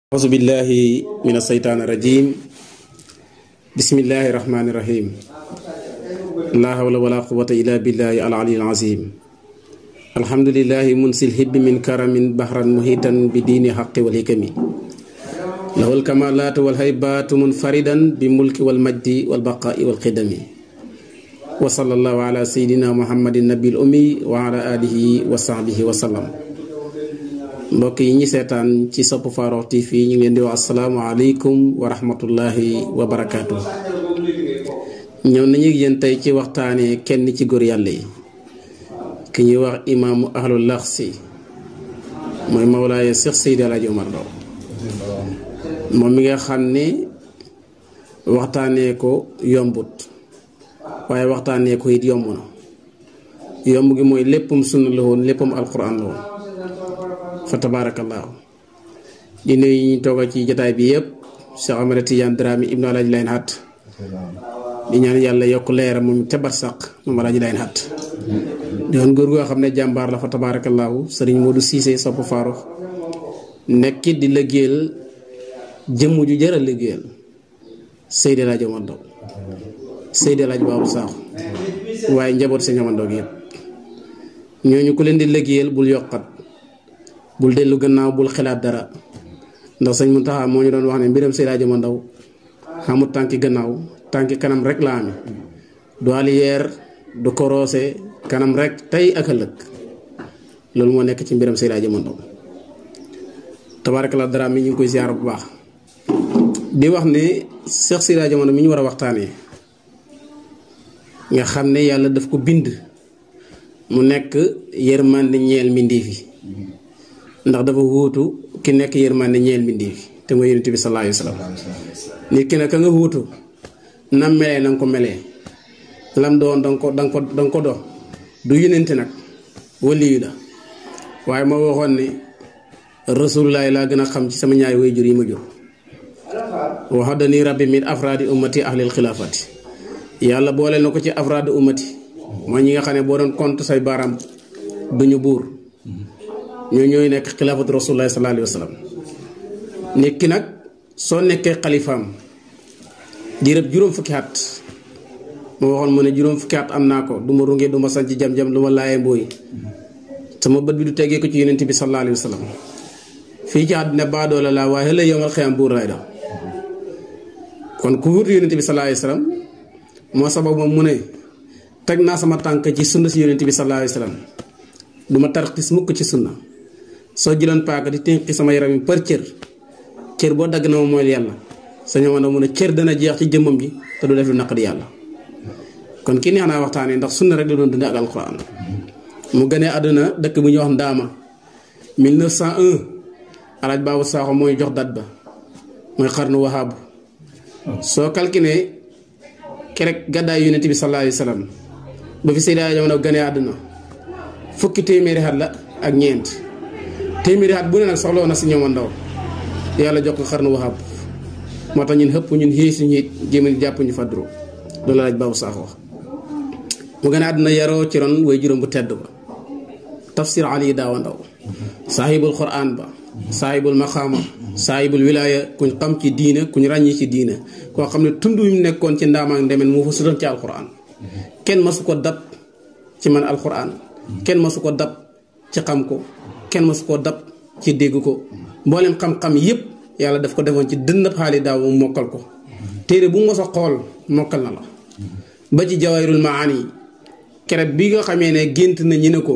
auzu billahi mina seytaani rajim bismillahi rahmaani rahim laa hawla wala quwwata illa billahi al aliyyil azim alhamdulillahi munsil hibbi min karamin bahran muhitan bi diini haqqi wal hikami lahul kamalaatu wal haybaatu munfaridan bi mulki wal majdi wal baqaa'i wal qidami wa sallallahu ala sayyidina muhammadin nabil ummi wa ala alihi wa sahbihi wa sallam. mbokk yi ñi seetaan ci Sope Farokh TV ñu ngi leen di wax asalaamaaleykum wa rahmatullahi wa barakaatu. ñëw nañu yéen tey ci waxtaanee kenn ci góor yàlla yi ki ñuy wax imaamu ahlul laxsi mooy mawlaaye Cheikh Seydi El Hadji Omar Ndao moom mi nga xam ne waxtaanee ko yombut waaye waxtaanee ko it yomb na yomb gi mooy léppam sunna la woon léppam alquran la woon fa tabaarakallaahu di nuyu ñu toogal ci jotaay bi yëpp Cheikh Ahmed Tidiane Dramé ibnu Alaaji Layn Hat di ñaan yàlla yokk leeram moom ca barsàq moom Alaaji Layn Hat doon góor goo xam ne jàmbaar la fa tabaarakallaahu sëriñ Modou Cissé Sope Farokh nekkit di liggéeyal jëmm ju jëral liggéeyal Seydi El Hadji Omar Ndao Seydi El Hadji Babou Sakho waaye njaboot si ñamandoo gi yëpp ñooñu ku leen di liggéeyal bul yokkat bul dellu gannaaw bul xelaat dara ndax sëñ Muntaxa moo ñu doon wax ne mbiram Seydi El Hadji Omar Ndao xamul tànki gannaaw tànki kanam rek la amee du aliyeer du korosé kanam rek tey ak ëllëg loolu moo nekk ci mbiram Seydi El Hadji Omar Ndao tabaarakallaa dara mi ñu ngi koy ziar bu baax di wax ne Cheikh Seydi El Hadji Omar Ndao mi ñu war a waxtaanee nga xam ne yàlla daf ko bind mu nekk yërmande ñeel mbindéef yi ndax dafa wuutu ki nekk yërmande ñeel mbindéef yi te mooy yonent bi sallallahu alayhi wa sallam nit ki nag ka nga wuutu nam melee na nga ko melee lam doon danga ko dox du yonent nag waliyu la waaye ma waxoon ne rasulullahi laa gën a xam ci sama ñaari waajur yi ma jur waxadani rabbi min afraadi ummati ahlil xilaafati yàlla boole na ko ci afraadi ummati mooy ñi nga xam ne boo doon compte say baaraam duñu buur ñooy nekk xilaafatu rasulullahi sallallahu alayhi wa sallam nit ki nag soo nekkee xalifaam diirëb juróom fukki at moo waxoon mu ne juróom fukki at am naa ko du ma runge du ma sanc jam-jam du ma laayee mbooy sama bët bi du tegee ko ci yonent bi sallallahu alayhi wa sallam fii ci àddina baadoola laa waaye ëllëg yawmal xiyaam buur lay doon kon ku wutu yonent bi sallallahu alayhi wa sallam moo sabab moom mu ne teg naa sama tànk ci sunna si yonent bi sallallahu alayhi wa sallam du ma tarxis mukk ci sunna soo jëloon paaka di tinqi sama yaram yi par cër boo dagg na ma mooy yàlla sa ñëwoon na mu ne cër dana jeex ci jëmmam ji te du def lu naqadi yàlla kon kii neex naa waxtaanee ndax sunna rek la doon dundee ak alquran mu gënee àdduna dëkk bu ñuy wax Ndaama 1901 Alaaji Babou Sakho mooy jox dat ba mooy xarnu wahaabu soo calculé kerek gàddaay yonent bi sallallahu alayhi wa sallam ba fi Seydi El Hadji Omar Ndao gënee àdduna fukki téeméeri at la ak ñeent téeméeri at bu ne nag soxla woon na si ñoom Ndao yàlla jox ko xarnu wahab moo tax ñun xëpp ñun xii suñu jéemal jàpp ñu fadru loolu laaj Babou Sakho wax mu gën a àdduna yaroo ci ron way juróom bu tedd ba tafsir Ali Daawa Ndao saahibul quran ba saahibul maqaama saahibul wilaaya kuñ xam ci diina kuñ ràññi ci diina koo xam ne tund yu nekkoon ci ndaamaak ndemen moo fa sutoon ci alquran kenn masu ko dab ci man alquran kenn masu ko dab ci xam ko kenn masu ko dab ci dégg ko mboolem xam-xam yépp yàlla daf ko defoon ci dënnab xaali daaw mu mokkal ko téere bu mos a xool mokkal na la ba ci jawayrul maani keret bi nga xamee ne gént na ñi ne ko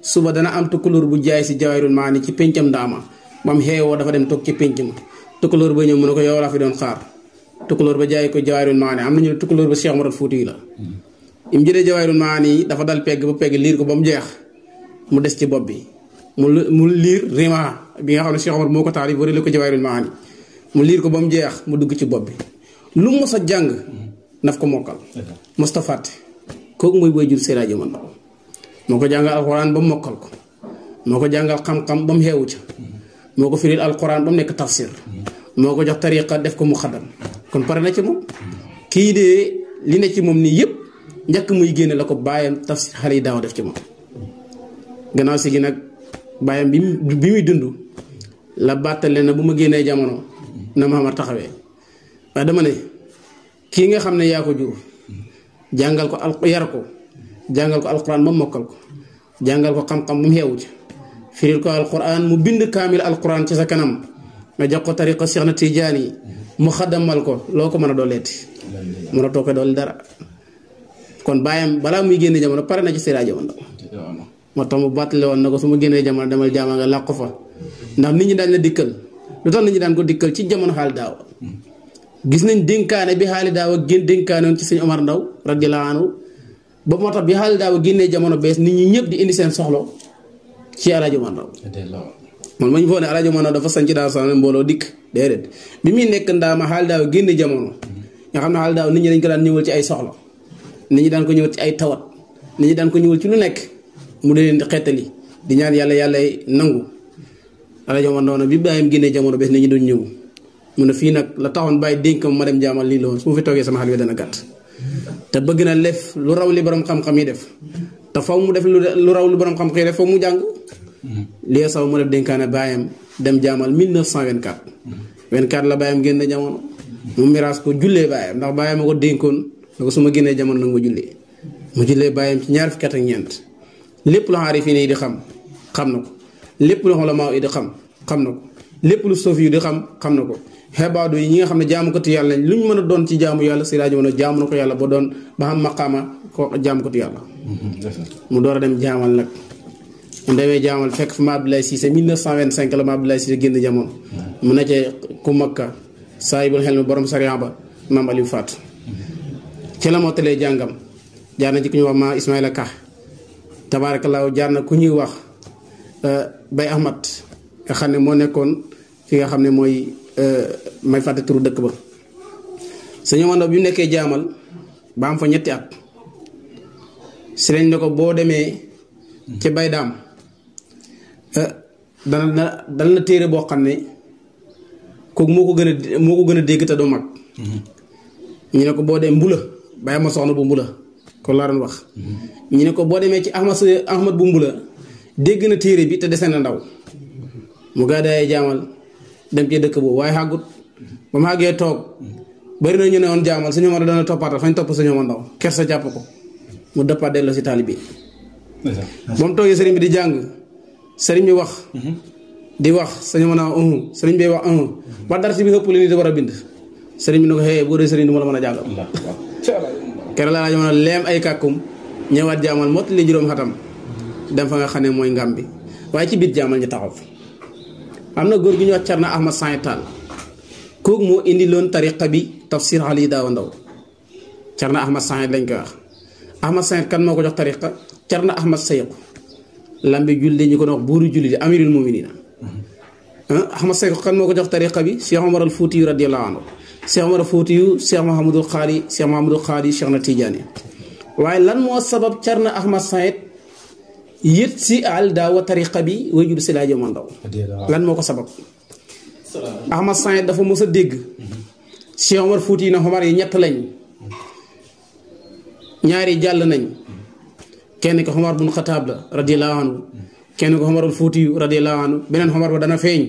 suba dana am tukkulóor bu jaay si jawayrul maani ci péncam Ndaama mam xeewoo dafa dem toog ci pénc ma tukkulóor ba ñëw mu ne ko yow laa fi doon xaar tukkulóor ba jaay ko jawayrul maani am nañu ne tukkulóor ba Cheikh Omar Fuuti la im jëlee jawayrul maani dafa dal pegg ba pegg liir ko ba mu jeex mu des ci bopp bi mu liir rima bi nga xam ne Cheikh Omar moo ko taalif warale ko jawayrul maani mu liir ko ba mu jeex mu dugg ci bopp bi lu mos a jàng naf ko mokkal mosta fàtte kooku mooy waajur Seydi El Hadji Omar Ndao moo ko jàngal alxuraan ba mu mokkal ko moo ko jàngal xam-xam ba mu xeewu ca moo ko firil alxuraan ba mu nekk tafsir moo ko jox tariqa def ko mu xaddam kon pare na ci moom kii de li ne ci moom nii yëpp njëkk muy génne la ko bàyyam tafsir xale yi daaw def ci moom gannaaw si gi nag bàyyam bi muy dund la bàttale na bu ma génnee jamono na Muhammad taxawee waaye dama ne kii nga xam ne yaa ko jur jàngal ko yar ko jàngal ko alquran ba mokkal ko jàngal ko xam-xam ba mu xeewu ci firil ko alquran mu bind kaamil alquran ci sa kanam nga jox ko tariqa Cheikh na Tidiane yi mu xaddamal ko loo ko mën a dooleeti mën a toog dool dara kon bàyyam balaa muy génne jamono pare na ci Seydi Hadji Omar Ndaw moo tax mu bàttale woon na ko su ma génnee jamono demal jaama nga làqu fa ndax nit ñi daañ la dikkal lu tax nit ñi daan ko dikkal ci jamono xaali daaw gis nañ dénkaane bi xaali daaw ak génn dénkaane woon ci sëñ Omar Ndaw radiyallahu anhu ba moo tax bi xaali daaw génnee jamono bees nit ñi ñëpp di indi seen soxlo ci Alaaji Omar Ndaw man ma ñu foog ne Alaaji Omar Ndaw dafa sañ ci daaw sax mbooloo dikk déedéet bi muy nekk ndaama xaali daaw génne jamono nga xam ne xaali daaw nit ñi dañ ko daan ñëwal ci ay soxla nit ñi daan ko ñëwal ci ay tawat nit ñi daan ko ñëwal ci lu nekk mu di leen di xettali di ñaan yàlla nangu Alaaji Omar Ndaw nag bi bàyyam génnee jamono bees nit ñi doon ñëw mu ne fii nag la taxoon bàyyi dénkam ma dem jaamal lii la woon su ma fi toogee sama xel bi dana gàtt te bëgg na def lu raw li borom xam-xam yi def te faw mu def lu raw li borom xam-xam yi def faw mu jàng lii saw mu def dénkaane bàyyam dem jaamal 1924 24 la bàyyam génne jamono mu miraas ko jullee bàyyam ndax bàyyam a ko dénkoon ne ko su ma génnee jamono nag ma jullee mu jullee bàyyam ci ñaar fukki at ak ñeent lépp lu aarifiin yi di xam na ko lépp lu ulamaa yi di xam na ko lépp lu suufi yi di xam na ko xebaadu yi ñi nga xam ne jaamukatu yàlla lañ lu ñu mën a doon ci jaamu yàlla Seydi Hadji Omar jaamu na ko yàlla ba doon ba xam maqaama ko jaamukatu yàlla mu door a dem jaamal nag mu demee jaamal fekk fa ma Abdoulaye Cissé 1925 la ma Abdoulaye Cissé génn jamono mu nekkee ku makka saahibul xel mi borom sariya ba maam Aliou Faat ci la mottalee jàngam jaar na ci ku ñuy wax ma Ismaïla Ka tabaarakallaahu jaar na ku ñuy wax Bay Ahmad nga xam ne moo nekkoon fi nga xam ne mooy may fàtte turu dëkk ba sëñ Omar Ndaw bi mu nekkee jaamal ba am fa ñetti at si lañ ne ko boo demee ci bay daam dana na téere boo xam ne kooku moo ko gën a dégg te doo mag ñu ne ko boo dem mbula bàyyi ma soxna bu mbula kon laa doon wax ñu ne ko boo demee ci ahmad bu mbula dégg na téere bi te dese na ndaw mu gàddaay jaamal dem ci dëkk boobu waaye xàggut ba mu xàggee toog bari na ñu ne woon jaamal Sëñ Omar dana toppaatal fañ topp Sëñ Omar Ndaw kersa jàpp ko mu dëppaat delloo si taalibe bi ba mu toogee sëriñ bi di jàng sëriñ bi wax di wax Sëñ Omar Ndaw sëriñ bi wax ba dara si bi ëpp li nit war a bind sëriñ bi ne ko xëy boo dee sëriñ du ma la mën a jàngal keroog laa mën a leem ay kàkkum ñëwaat jaamal mott li juróom xatam dem fa nga xam ne mooy ngam bi waaye ci biir jaamal ñu taxaw am na góor gi ñuy wax Cerno Ahmad Saïd Tall kooku moo indi loon tariqa bi tafsir Ali Daawa Ndaw Cerno Ahmad Saïd lañ koy wax Ahmad Saïd kan moo ko jox tariqa Cerno Ahmad Sayku lambi julli ñu ko doon wax buuru julli di amirul muminina Ahmad Sayku kan moo ko jox tariqa bi Cheikh Omar al Fouti radiyallahu anhu Cheikh Omar al Fouti Cheikh Mahamadul Xaali Cheikh Mahamadul Xaali Cheikh na Tidiane waaye lan moo sabab Cerno Ahmad Saïd yët si al daawa tariqa bi way jur Seydi Hadji Omar Ndaw lan moo ko sabab Ahmad Saïd dafa mos a dégg Cheikh Omar Fouti na Omar yi ñett lañ ñaari jàll nañ kenn ko Omar bun Xataab la radiyallahu anhu kenn ko Omarul Fouti radiyallahu anhu beneen Omar ba dana feeñ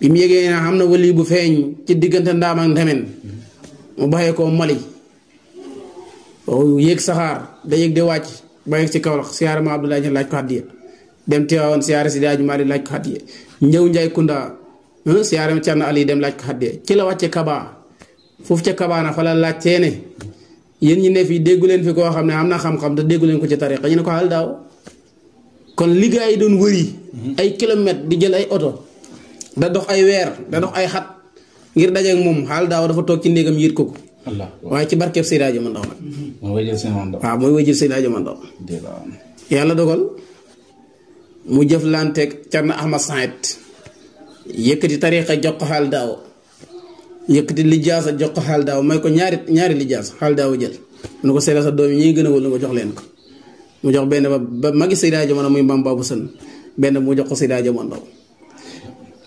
bi mu yégee na am na wali bu feeñ ci diggante ndaam ak ndemen mu baxee ko Mali yéeg saxaar da yéeg di wàcc ba yegg ci Kawlax siyaare ma Abdoulaye laaj ko hadiya dem Tiwaawan siyaare Seydi Hadji Malick laaj ko hadiya ñëw Njaay Kunda siyaare Cerno Ali dem laaj ko hadiya ci la wàcce Kaba foofu ca Kaba na fa la laajtee ne yéen ñi ne fii déggu leen fi koo xam ne am na xam-xam te déggu leen ko ci tariqa ñu ne ko xaal daaw kon liggéey yi doon wëri ay kilomètres di jël ay oto da dox ay weer da dox ay xat ngir dajeek moom xaal daaw dafa toog ci néegam yit ko waaye ci barkeeb Seydi Hadji Omar Ndaw nag waaw mooy wajjël Seydi Hadji Omar Ndaw yàlla dogal mu jëflanteeg Cerno Ahmad Saïd yëkkati tariqa jox ko xaal daaw yëkkati lijaasa jox ko xaal daaw may ko ñaari lijaasa xaal daaw jël mu ne ko seeda sa doom yi ñi gën a wël na ko jox leen ko mu jox benn ba magi Seydi Hadji Omar muy Mame Babou Sën benn mu jox ko Seydi Hadji Omar Ndaw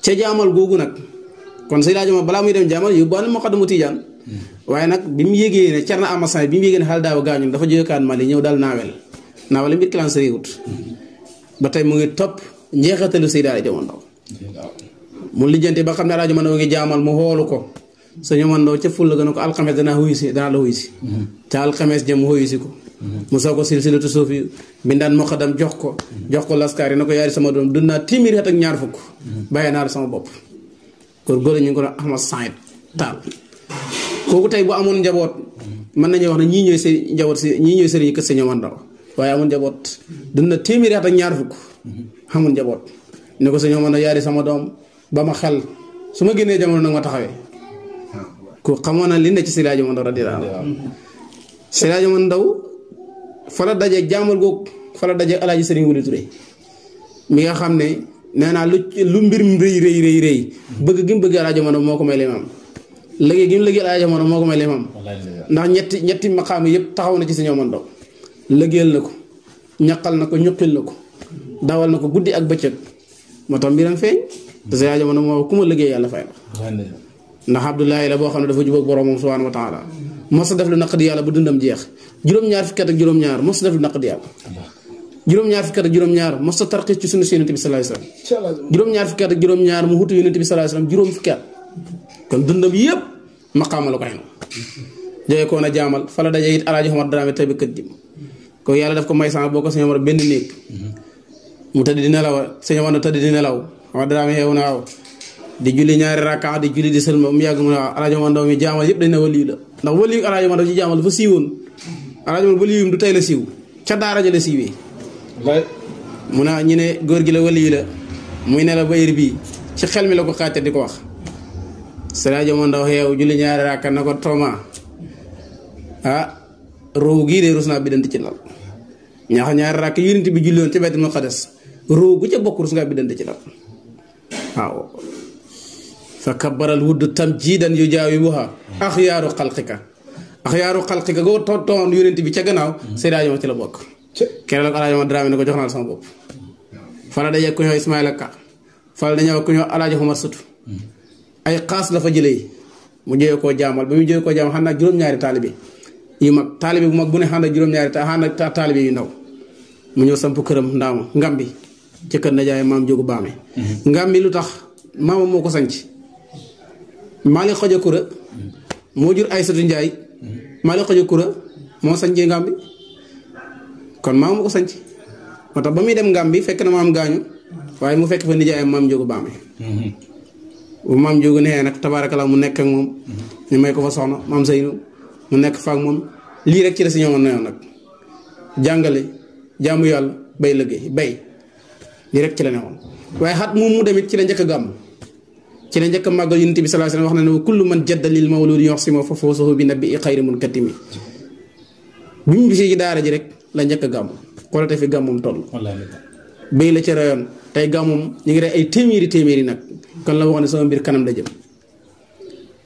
ca jaamal googu nag kon Seydi Hadji Omar balaa muy dem jaamal yóbbaale Muqaddamu Tijaan waaye nag bi mu yégee ne Cerno Ahmad Saïd bi mu yégee ne xaal daaw gaañu dafa jóge kaan Mali ñëw daal naawel mbir kilaan sariwut ba tey mu ngi topp njeexatalu Seydi Hadji Omar Ndaw mu lijjanti ba xam ne Alaaji Mandoo ngi jaamal mu xoolu ko sëñ Mandoo ca ful la gën a ko alxames danaa la xuy si ca alxames jëm mu xuy si ko mu soo ko silsilatu suuf yi bindaan muqaddam jox ko laskaar yi na ko yaari sama doom dund naa téeméeri at ak ñaar fukk bàyyi naa la sama bopp góor ñu ngi ko doon Ahmad Saïd Taal kooku tey bu amoon njaboot mën nañu wax ne ñii ñooy seen njaboot si ñii ñooy sëriñ kër sëñ Mandoo waaye amoon njaboot dund na téeméeri at ak ñaar fukk xamul njaboot ne ko sëñ Mandoo yaari sama doom ba ma xel su ma génnee jamono nag ma taxawee ku xamoon na li ne ci Seydi Hadji Mandoo radiyallaahu anhu Seydi Hadji Mandoo fa la dajeeg jaamal googu fa la dajeeg Alaaji Sëriñ Wuli Touré mi nga xam ne nee naa lu mbir mi rëy bëgg gi mu bëgg Alaaji Mandoo moo ko may limaam liggéey gi mu liggéey Alaaji Mandoo moo ko may limaam ndax ñetti maqaam yëpp taxaw na ci Sëriñ Mandoo liggéeyal na ko ñaqal na ko ñuqil na ko dawal na ko guddi ak bëccëg moo tax mbiram feeñ te Seydi Hadji Mandoo moo ku ma liggéey yàlla fay la ndax Abdoulaye la boo xam ne dafa jubóog boroomam subhaanahu wa taala mos a def lu naqadi yàlla bu dundam jeex juróom-ñaar fukki at ak juróom-ñaar mos a def lu naqadi yàlla juróom-ñaar fukki at ak juróom-ñaar mos a tarxiis ci sunna si Yonent bi sallallaahu alayhi wa sallam juróom-ñaar fukki at ak juróom-ñaar mu xutu Yonent bi sallallaahu alayhi wa sallam juróom fukki at kon dundam yëpp maqaama la ko xen jógee koo na jaamal fa la daje it Alaaji Omar Dramé tey ba kët ji ko yàlla daf ko may sama boo ko Sëñ Omar benn néeg mu tëdd di nelaw Sëñ Omar tëdd di nelaw Omar Dramé xeewu na waaw di julli ñaari rakka di julli di sëlma mu yàgg mu ne waaw Alaaji Mandoo mi jaamal yëpp dañ ne waliyu la ndax waliyu Alaaji Mandoo ci jaamal dafa siiwoon Alaaji Mandoo waliyum du tey la siiw ca daara ja la siiwee mu ne ñu ne góor gi la waliyu la muy ne la ba heure bii ci xel mi la ko xaate di ko wax Alaaji Mandoo xeew julli ñaari rakka na ko tooma roow gii de rus naa bi dant ci lal ñaax ñaari rakka Yonent bi julli woon ci Baytul Maqdis roow gu ca bokk rus ngaa bi dant ci lal waaw fa kabbaral wudd tam jiidan yu jaawibuha axyaaru xalqika goo toon Yonent bi ca gannaaw Seydi Hadji Mandoo ci la bokk kere la ko Alaaji Omar Dramé ne ko jox naa sama bopp fa la daje ku ñëw Ismaïla Ka fa la dañëw ku ñëw Alaaji Omar Sëtu ay xaas la fa jëlee mu jógee koo jaamal ba mu jógee koo jaamal xam naa juróom-ñaari taalibe yu mag taalibe bu mag bu ne xam naa juróom-ñaari taalibe yu ndaw mu ñëw samp këram ndaama Ngambi ci kër Najaay maam Jógu Baame Ngambi lu tax maama moo ko sanc Maalik Xoja Kura moo jur Aysatu Njaay Maalik Xoja Kura moo sañcee Ngambi kon maama moo ko sanc moo tax ba muy dem Ngambi fekk na maam gaañu waaye mu fekk fa nijaayam maam Jógu Baame bu maam Jógu nee nag tabaarakallaa mu nekk ak moom ñu may ko fa soxna maam Seynu mu nekk fa ak moom lii rek ci la si ñëwoon na yoon nag jàngale jaamu yàlla bay liggéey bay lii rek ci la newoon waaye xat moom mu demit ci la njëkk a gàmm ci la njëkk a màggal Yonent bi sallallaahu alayhi wa sallam wax na ne kullu man jadda lil mawludi yoxsimo fa fawsuhu bi nabi xayri munkatimi bi mu bisee ci daara ji rek la njëkk a gàmm xoolate fi gàmmum toll bay la ci rayoon tey gàmmum ñu ngi rey ay téeméeri nag kon la wax ne sama mbir kanam la jëm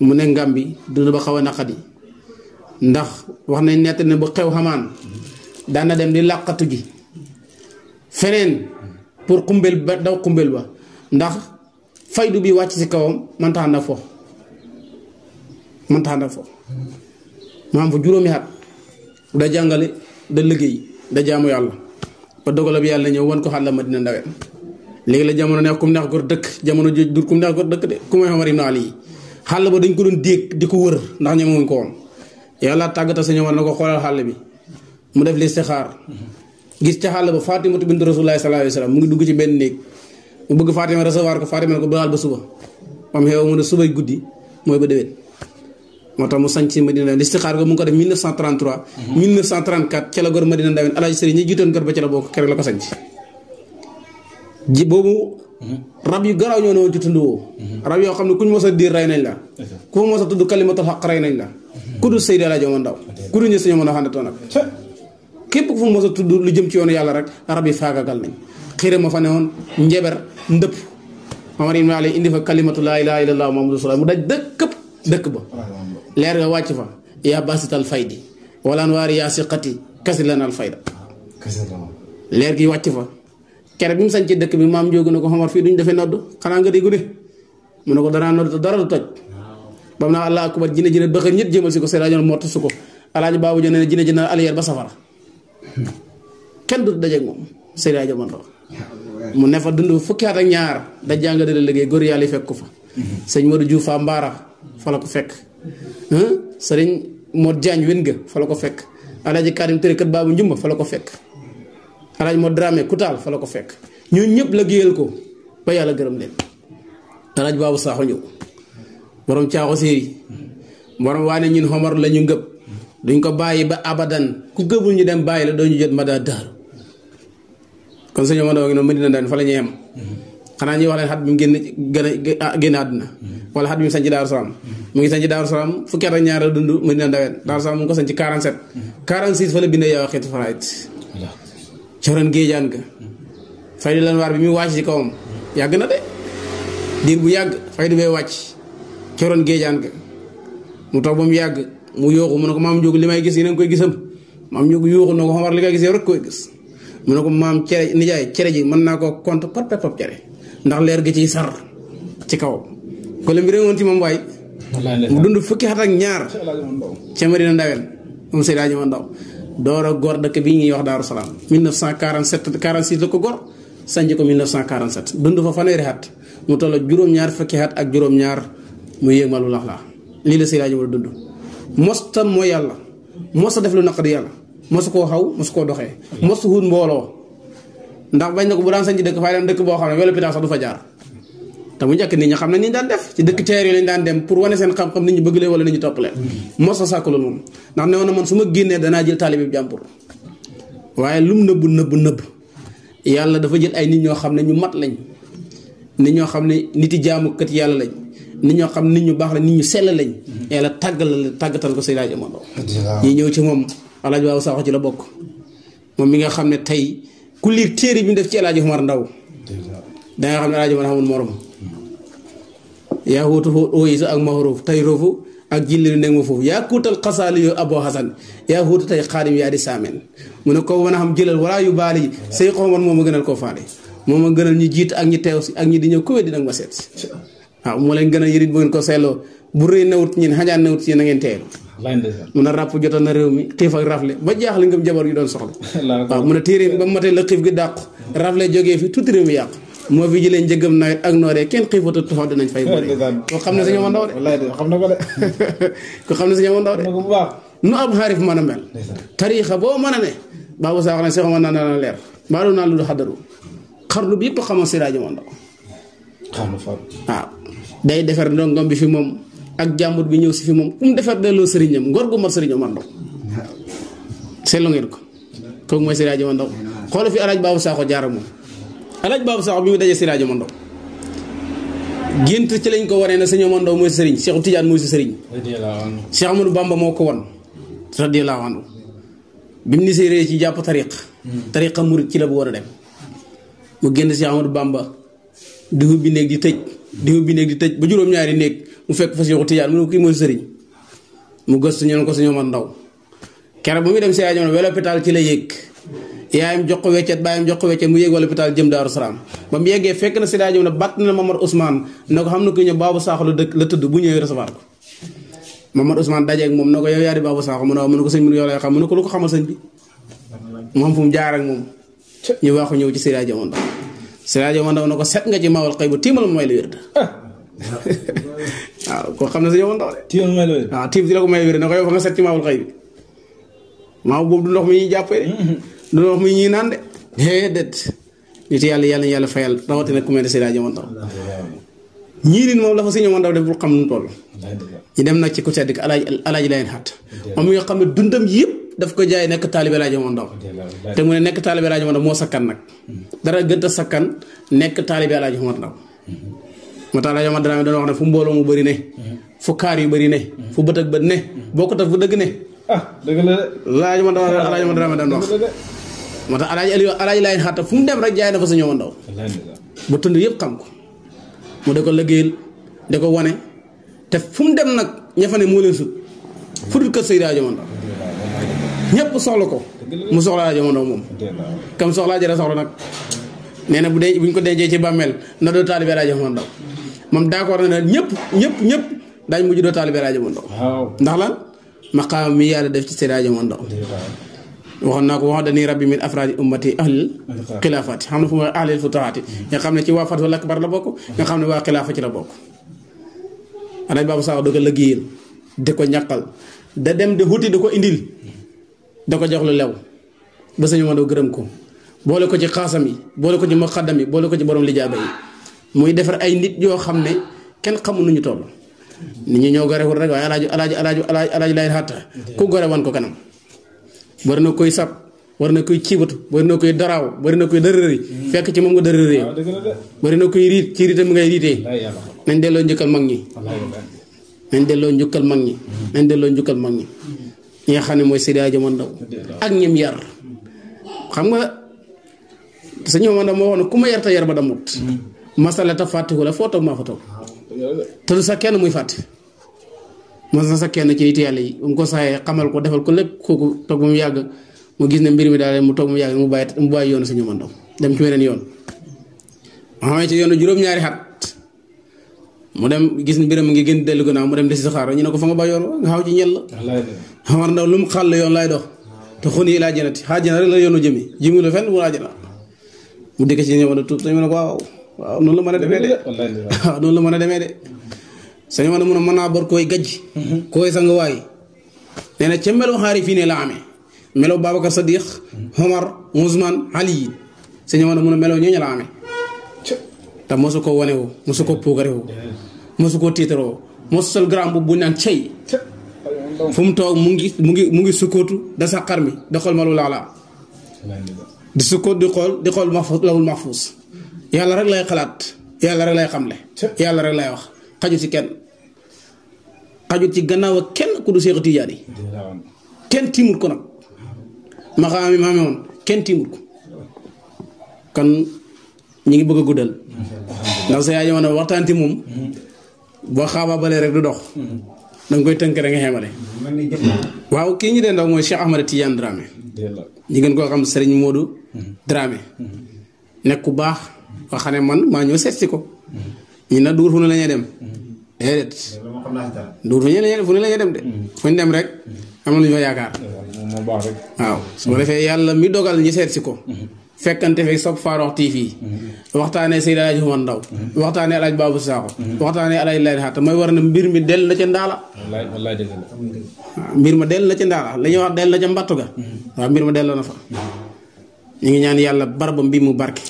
mu ne Ngambi dund ba xaw a naqadi ndax wax nañ nett ne bu xew xamaan daan na dem di làqatu ji feneen pour xumbel ba daw xumbel ba ndax faydu bi wàcc ci kawam man tax na fo mu am fa juróomi at da jàngale da liggéey da jaamu yàlla ba dogal bi yàlla ñëw wan ko xàll Madina Ndawen léegi la jamono neex kum neex gor dëkk jamono jooju dur kum neex gor dëkk de ku may Omar ibn Ali xàll ba dañ ko doon déeg di ko wër ndax ñemewuñ ko woon yàlla tàggata sa ñëwoon na ko xoolal xàll bi mu def listixaar gis ca xàll ba Fatimatu bint Rasulullaahi sallallaahu alayhi wa sallam mu ngi dugg ci benn néeg mu bëgg Fatima recevoir ko Fatima ne ko baal ba suba am xew mu ne subay guddi mooy ba déwén moo tax mu sañ ci Madina listixaar ko mu ngi ko def 1933 1934 ca la gor Madina Ndawen Alaaji Sëriñ ñi jiitoon gor ba ca la bokk keroog la ko sañ ji boobu rab yu garaaw ñoo ne woon ci tund woo rab yoo xam ne ku ñu mos a diir rey nañ la ku ma mos a tudd kalimatul xaq rey nañ la ku dul Seydi Alaaji Omar Ndaw ku dul ñu Sëriñ Omar Ndaw xandatoon nag képp ku fu mos a tudd lu jëm ci yoonu yàlla rek rab yi faagagal nañ xëy ma fa ne woon njeber ndëpp Omar ibn Ali indi fa kalimatu laa ilaaha illallaah Muhammadu rasuulullaah mu daj dëkk ba leer nga wàcc fa yaa basital faydi walaan waari yaa siqati kasi lanal fayda leer gi wàcc fa kere bi mu sañ ci dëkk bi maam Njóogu ne ko Omar fii duñ defee nodd xanaa nga déggu de mu ne ko danaa nodd te dara du toj ba mu naa allah akbar jine bëxa ñit jëmal si ko Seydi Hadji mott su ko alaaji baabu jone ne jine aliyeer ba safara kenn du dajeeg moom Seydi Hadji Omar mu ne fa dund fukki at ak ñaar da jàng da liggéey góor yàlla yi fekk ko fa sëñ Modou Diouf fa Mbaara fa la ko fekk sëriñ Modou Diagne wén ga fa la ko fekk Alaaji Karim Touré kët Baabu Njumba fa la ko fekk Alaaji Modou Dramé Koutal fa la ko fekk ñooñu ñëpp liggéeyal ko ba yàlla gërëm leen Alaaji Baabu Saaxo ñëw borom caaxo séeri borom waa ne ñun xomar la ñu ngëb duñ ko bàyyi ba abadan ku gëbul ñu dem bàyyi la doo ñu jot ma daa daaru kon sëñ Omar Ndaw ngi noonu Medina Ndane fa la ñuy yem xanaa ñuy wax leen xat bi mu génn àdduna wala xat bi mu sañ ci Daaru Salaam mu ngi sañ ci Daaru Salaam fukki at ak ñaar la dund Medina Ndaween Daaru Salaam mu ngi ko sañ ci 47 46 fa la bindee yow xeetu faraayit coron géejaan ga fay di lan waar bi muy wàcc ci kawam yàgg na de diir bu yàgg fay di bay wàcc coron géejaan ga mu toog ba mu yàgg mu yooxu mu ne ko maam Njóogu li may gis yi na nga koy gisam maam Njóogu yooxu na ko xamar li ngay gis yow rek koy gis mu ne ko maam cere nijaay cere ji mën naa koo compte par pep cere ndax leer gi ciy sar ci kaw ko le mbir woon ci moom waay mu dund fukki at ak ñaar ca Medina Ndaween moom Seydi Hadji Omar Ndaw door a gor dëkk bi ñuy wax Daaru Salaam 1947 46 la ko gor sanc ko 1947 dund fa fanweeri at mu toll juróom-ñaar fukki at ak juróom-ñaar muy yéeg malu lax laa lii la Seydi Hadji Omar dund mosta mooy yàlla mosta def lu naqari yàlla mosu koo xaw mosu koo doxee mosu wut mbooloo ndax bañ na ko bu daan sañ ci dëkk fay dem dëkk boo xam ne wala pitaa sax du fa jaar te bu njëkk nit ñi xam ne ni ñu daan def ci dëkk teer yi lañ daan dem pour wane seen xam-xam nit ñi bëgg leen wala nit ñi topp leen mosa sàkk loolu moom ndax ne woon na man su ma génnee danaa jël taalibe bi jàmbur waaye lum nëbb yàlla dafa jël ay nit ñoo xam ne ñu mat lañ nit ñoo xam ne nit yi jaamukat yàlla lañ nit ñoo xam ne nit ñu baax la nit ñu sell lañ yàlla tàggatal ko Seydi Hadji Omar Ndaw ñi ñëw ci moom Alaaji Baabu Saaxo ci la bokk moom mi nga xam ne tey ku liir téere bi mu def ci Alaaji Omar Ndaw danga xam ne Alaaji Omar xamul morom yaa wuutu ooyisu ak maxruuf tey roofu ak jilliru nekk ma foofu yaa kuutal xasaali yoo aboo xasan yaa wuutu tey xaadim yaa di saameen mu ne ko mën a xam jëlal walaa yu baali say xomar moo ma gënal koo faale moo ma gënal ñu jiit ak ñi teew si ak ñi di ñëw kuwe di nag ma seet waaw moo leen gënal yërit bu ngeen ko seetloo bu rëy nawut ñin xajaan nawut si na ngeen teelu mun a ràpp jotoon na réew mi xiif ak rafle ba jaaxle ngëm jabar yu doon soxla waaw mun a téere ba matee la xiif gi dàqu rafle jógee fi tuuti réew mi yàqu moo fi jëlee njëgam nawet ak nooree kenn xiifatu tuxaw dinañ fay bëri ko xam ne Sëñ Omar Ndaw de xam na ko de ko xam ne Sëñ Omar Ndaw de nu ab xaarif mën a mel tariixa boo mën a ne Baabu Saaxo ne Seex Omar naa na leer baalu naa lu du xadaru xarlu bi yëpp xamoon Seydi Hadji Omar Ndaw waaw day defar ndongom bi fi moom ak jàmbur bi ñëw si fi moom ku mu defar delloo sëriñam ngor gu mat Sëriñ Omar Ndaw seetlu ngeen ko kooku mooy Seydi Hadji Omar Ndaw xoolal fi Alaaji Baabu Saaxo jaar ak moom Alaaji Baabu Saaxo bi mu dajee Seydi Hadji Omar Ndaw gént ci lañ ko wanee na Sëñ Omar Ndaw mooy si sëriñ Cheikh Tidiane mooy si sëriñ Cheikh Amadou Bamba moo ko wan radiyallaahu anhu bi mu ni séeréer ci jàpp tariqa murit ci la bu war a dem mu génn Cheikh Amadou Bamba di hubbi néeg di tëj ba juróom-ñaari néeg mu fekk fa Cheikh Tidiane mu ne kii mooy sëriñ mu gëstu ñu ne ko Sëñ Omar Ndaw keroog bu muy dem Seydi Hadji Omar wala hôpital ci la yéeg yaayam jox ko weccet baayam jox ko weccet mu yéeg wala hôpital jëm Daaru Salaam ba mu yeggee fekk na Seydi Hadji Omar batt na Mamar Ousmane ne ko xam na ko ñëw Baabu Saaxo la dëkk la tudd bu ñëwee recevoir ko Mamar Ousmane dajeeg moom ne ko yow yaa di Baabu Saaxo mu ne ko sëñ bi yow lay xam mu ne ko lu ko xamal sëñ bi mu xam fu mu jaar ak moom ñu wax ko ñëw ci Seydi Hadji Omar Ndaw Seydi Hadji Omar Ndaw ne ko set nga ci maawal xëy ba tiimal ma may la wér waaw koo xam ne Sëñ Omar Ndaw de waaw tiim di la ko may wér ne ko yow fa nga set ci maawal xëy bi maaw boobu du ndox mi ñuy jàppee de du ndox mi ñuy naan de déedéet nit yàlla fayal rawatina ku mel ne Seydi Hadji Omar Ndaw ñii nit moom la fa Sëñ Omar Ndaw def bul xam nu mu toll ñu dem nag ci ku tedd alaaji layeen xat moom mi nga xam ne dundam yëpp daf ko jaay nekk taalibe Alaaji Omar Ndaw te mu ne nekk taalibe Alaaji Omar Ndaw moo sakkan nag dara gën a sakkan nekk taalibe Alaaji Omar Ndaw moo tax Alaaji Omar Dramé doon wax ne fu mbooloo mu bëri ne fu kaar yu bëri ne fu bët ak bët ne bokkut ak fu dëgg ne dëgg la Alaaji Omar Dramé doon wax moo tax alaaji Layeen Xatta fu mu dem rek jaay na fa Sëñ Omar Ndaw ba tund yëpp xam ko mu da ko liggéeyal da ko wane te fu mu dem nag ña fa ne moo leen sut fu dul kër Seydi Hadji Omar Ndaw ñëpp soxla ko mu soxla Alaaji Omar Ndaw moom kam soxlaa jëra soxla nag nee na buñ ko dencee ci bàmmeel na doo taalibe Alaaji Omar Ndaw moom d'accord na ne ñëpp daañ mujj doo taalibe Alaaji Omar Ndaw ndax lan maqaam mi yàlla def ci Seydi Hadji Omar Ndaw waxoon naa ko wax dani rabbi min afraadi ummati ahlil xilaafaati xam ne fu mu ahlil futuhaati nga xam ne ci waa Fathul Akbar la bokk nga xam ne waa xilaafa ci la bokk alaaj Babou Sakho da ko liggéeyal di ko ñaqal da dem di wuti di ko indil da ko jox lu lew ba Sëñ Omar Ndaw gërëm ko boole ko ci xaasam yi boole ko ci muqaddam yi boole ko ci borom lijaaba yi muy defar ay nit yoo xam ne kenn xamul nu ñu toll nit ñi ñoo gorewul rek waaye alaaji lay xatta ku gore wan ko kanam bari na koy sab bari na koy ciibatu bari na koy daraaw bari na koy dërëri fekk ci moom nga dërëri bari na koy riit ci riitam ngay riitee nañ delloo njukkal mag ñi nañ delloo njukkal mag ñi nañ delloo njukkal mag ñi ñi nga xam ne mooy Seydi Hadji Omar Ndaw ak ñim yar xam nga Sëñ Omar Ndaw moo wax ne ku ma yar ta yar ba damut masala ta fàttiku la foo toog maa fa toog te du sa kenn muy fàtte mas na sa kenn ci nit yàlla yi mu ko saxee xamal ko defal ko lépp kooku toog ba mu yàgg mu gis ne mbir mi daal mu toog mu yàgg mu bàyyi yoonu Sëñ Omar Ndaw dem ci weneen yoon ma xamee ci yoonu juróom-ñaari xat mu dem gis ne mbiram mu ngi gën dellu gannaaw mu dem desi sa xaar ñu ne ko fa nga ba yoon nga xaw ci ñel la Omar Ndaw lu mu xàll yoon lay dox te xun yi laa jënati xaajana rek la yoonu jëmi jëmi la fenn mu laajana mu dëkk ci ñëw na tuub sañ ma ne ko waaw noonu la mën a demee de waaw noonu la mën a demee de sañ ma ne mun a mën naa bor koy gajj koy sang waay nee na ca melo xaari fii ne la amee melo Babacar Sadiq Omar Ousmane Ali yi sañ ma ne mun a melo ñooñu la amee te mosu ko wane woo mosu ko puugare woo mosu ko tiitaroo mosu sol grand bu naan cey fu mu toog mu ngi sukkootu da sa xar mi da xool ma lu laalaa di sukkoot di xool lawul mahfuus yàlla rek lay xalaat yàlla rek lay xamle yàlla rek lay wax xajut ci kenn xajut ci gannaaw ak kenn ku du Seex Tijaan yi kenn tiimut ko nag ma xam ma amee woon kenn tiimut ko kon ñu ngi bëgg a guddal ndax sa yaay ma ne waxtaanti moom boo xaaba balee rek du dox danga koy tënk rek nga xeemale waaw kii ñu dee ndaw mooy Cheikh Ahmad Tidiane Dramé ñi ngeen koo xam Serigne Modou Dramé nekk ku baax nga xam ne man maa ñëw seet si ko ñu na duur fu ne la ñuy dem déedéet duur fu ne la ñuy dem de fu ñu dem rek am na lu ñu fa yaakaar waaw su ko defee yàlla mi dogal ñi seet si ko fekkante fekk Sope Farokh TV waxtaanee Seydi Hadji Omar Ndaw waxtaanee El Hadj Babou Sakho waxtaanee El Hadj Lay Xaata mooy war na mbir mi dell na ca ndaala waaw mbir ma dell na ca ndaala la ñuy wax dell na ca mbattu ga waaw mbir ma delloo na fa ñu ngi ñaan yàlla barabam bi mu barke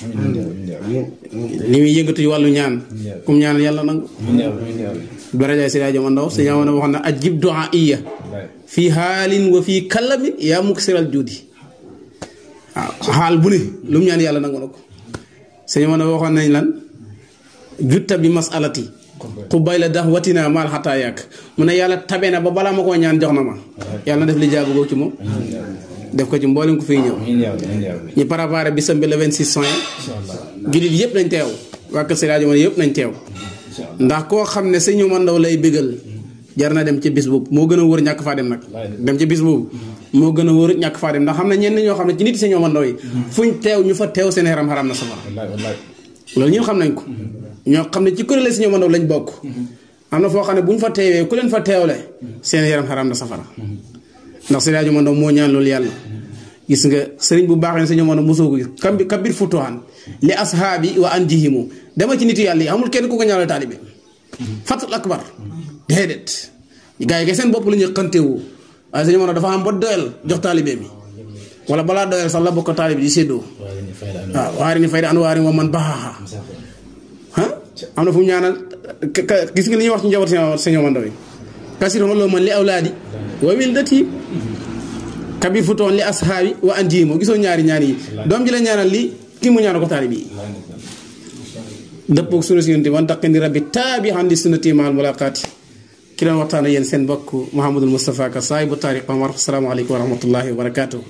li muy yëngatu ci wàllu ñaan kum ñaan yàlla nangu darajaay Seydi Hadji Omar Ndaw Seydi Omar Ndaw wax na ajib du'a iya fii haalin wa fii kallamin yaa muksiral juudi waaw xaal bu ne lu mu ñaan yàlla nangu na ko Sëñ Omar Ndaw waxoon nañ lan jutta bi masalati ku bay la dax watina maal xataa yàgg mu ne yàlla tabe na ba balaa ma koo ñaan jox na ma yàlla na def li jaabu googu ci moom def ko ci mboolem ku fiy ñëw ñu préparé bisam bi le 26 juin jullit yëpp nañ teew waa kër Seydi Hadji Omar yëpp nañ teew ndax koo xam ne Sëñ Omar Ndaw lay bégal jar na dem ci bis boobu moo gën a wóor ñàkk faa dem nag dem ci bis boobu moo gën a wóor ñàkk faa dem ndax xam ne ñenn ñoo xam ne ci nit Sëñ Omar Ndaw yi fuñ teew ñu fa teew seen yaram xaram na safara loolu ñun xam nañ ko ñoo xam ne ci kuréel Sëñ Omar Ndaw lañ bokk am na foo xam ne bu ñu fa teewee ku leen fa teewle seen yaram xaram na safara ndax Seydi Hadji Omar Ndaw moo ñaan loolu yàlla gis nga sëriñ bu baax ne Sëñ Omar Ndaw mosoo ko gis kabir futuhan li ashaabi wa anjihimu dema ci nitu yàlla yi amul kenn ku ko ñaanal taalibe Fathul Akbar déedéet gars yi kay seen bopp la ñuy xantewu waaye Sëñ Omar Ndaw dafa am ba doyal jox taalibe bi wala balaa doyal sax la bokk taalibe di séddoo waaw waari ni fayda an waari wa man baaxa am na fu mu ñaanal gis nga li ñuy wax ci njaboot Sëñ Omar Ndaw yi kasir xooloo man li awlaadi wa wildati kabir futoon li ashaabi wa anjihimu gisoo ñaari yi doom ji la ñaanal lii kii mu ñaanal ko taalibe yi dëppoog sunu si wan taqini rabbi taabihan li sunnati maal mulaqaati ki doon waxtaan ak yéen seen mbokk Mouhamadul Moustapha Ka sahibu taariq Omar asalaamaaleykum wa rahmatullahi wa barakaatuh